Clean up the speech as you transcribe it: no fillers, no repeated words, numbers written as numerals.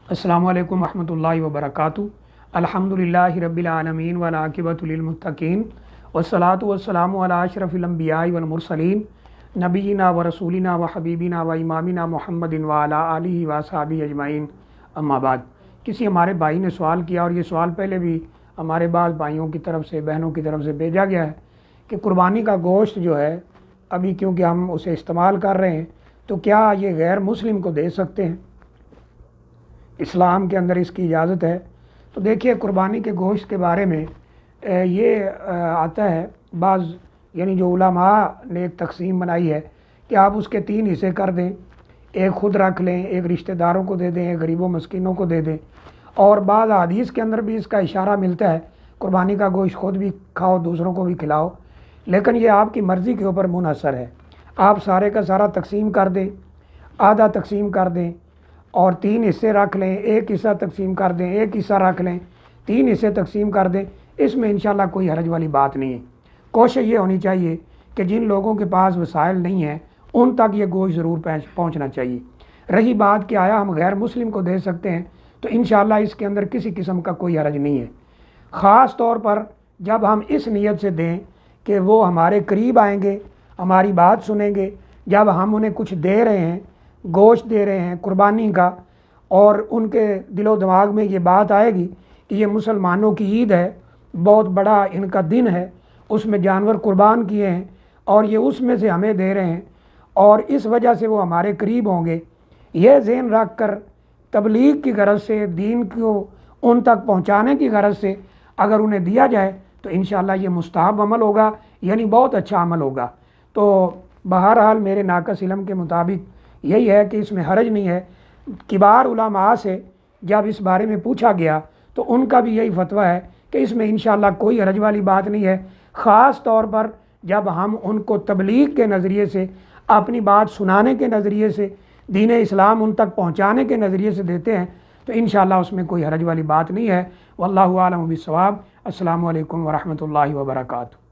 السلام علیکم ورحمۃ اللہ وبرکاتہ۔ الحمدللہ رب العالمین والعاقبۃ للمتقین والصلاۃ والسلام علی اشرف الانبیاء والمرسلین نبینا و رسولنا و حبیبنا و امامنا محمد وعلی آلہ وصحبہ اجمعین، اما بعد۔ کسی ہمارے بھائی نے سوال کیا، اور یہ سوال پہلے بھی ہمارے بعض بھائیوں کی طرف سے، بہنوں کی طرف سے بھیجا گیا ہے کہ قربانی کا گوشت جو ہے ابھی کیونکہ ہم اسے استعمال کر رہے ہیں تو کیا یہ غیر مسلم کو دے سکتے ہیں؟ اسلام کے اندر اس کی اجازت ہے؟ تو دیکھیے، قربانی کے گوشت کے بارے میں یہ آتا ہے، بعض یعنی جو علماء نے ایک تقسیم بنائی ہے کہ آپ اس کے 3 حصے کر دیں، ایک خود رکھ لیں، ایک رشتہ داروں کو دے دیں، ایک غریبوں مسکینوں کو دے دیں۔ اور بعض حدیث کے اندر بھی اس کا اشارہ ملتا ہے، قربانی کا گوشت خود بھی کھاؤ، دوسروں کو بھی کھلاؤ، لیکن یہ آپ کی مرضی کے اوپر منحصر ہے۔ آپ سارے کا سارا تقسیم کر دیں، آدھا تقسیم کر دیں اور 3 حصے رکھ لیں، ایک حصہ تقسیم کر دیں، ایک حصہ رکھ لیں، 3 حصے تقسیم کر دیں، اس میں انشاءاللہ کوئی حرج والی بات نہیں ہے۔ کوشش یہ ہونی چاہیے کہ جن لوگوں کے پاس وسائل نہیں ہیں ان تک یہ گوشت ضرور پہنچنا چاہیے۔ رہی بات کہ آیا ہم غیر مسلم کو دے سکتے ہیں، تو انشاءاللہ اس کے اندر کسی قسم کا کوئی حرج نہیں ہے، خاص طور پر جب ہم اس نیت سے دیں کہ وہ ہمارے قریب آئیں گے، ہماری بات سنیں گے۔ جب ہم انہیں کچھ دے رہے ہیں، گوشت دے رہے ہیں قربانی کا، اور ان کے دل و دماغ میں یہ بات آئے گی کہ یہ مسلمانوں کی عید ہے، بہت بڑا ان کا دن ہے، اس میں جانور قربان کیے ہیں اور یہ اس میں سے ہمیں دے رہے ہیں اور اس وجہ سے وہ ہمارے قریب ہوں گے، یہ ذہن رکھ کر تبلیغ کی غرض سے، دین کو ان تک پہنچانے کی غرض سے اگر انہیں دیا جائے تو انشاءاللہ یہ مستحب عمل ہوگا، یعنی بہت اچھا عمل ہوگا۔ تو بہرحال میرے ناقص علم کے مطابق یہی ہے کہ اس میں حرج نہیں ہے۔ کبار علماء سے جب اس بارے میں پوچھا گیا تو ان کا بھی یہی فتویٰ ہے کہ اس میں انشاءاللہ کوئی حرج والی بات نہیں ہے، خاص طور پر جب ہم ان کو تبلیغ کے نظریے سے، اپنی بات سنانے کے نظریے سے، دین اسلام ان تک پہنچانے کے نظریے سے دیتے ہیں تو انشاءاللہ اس میں کوئی حرج والی بات نہیں ہے۔ واللہ اعلم بالصواب۔ السلام علیکم ورحمۃ اللہ وبرکاتہ۔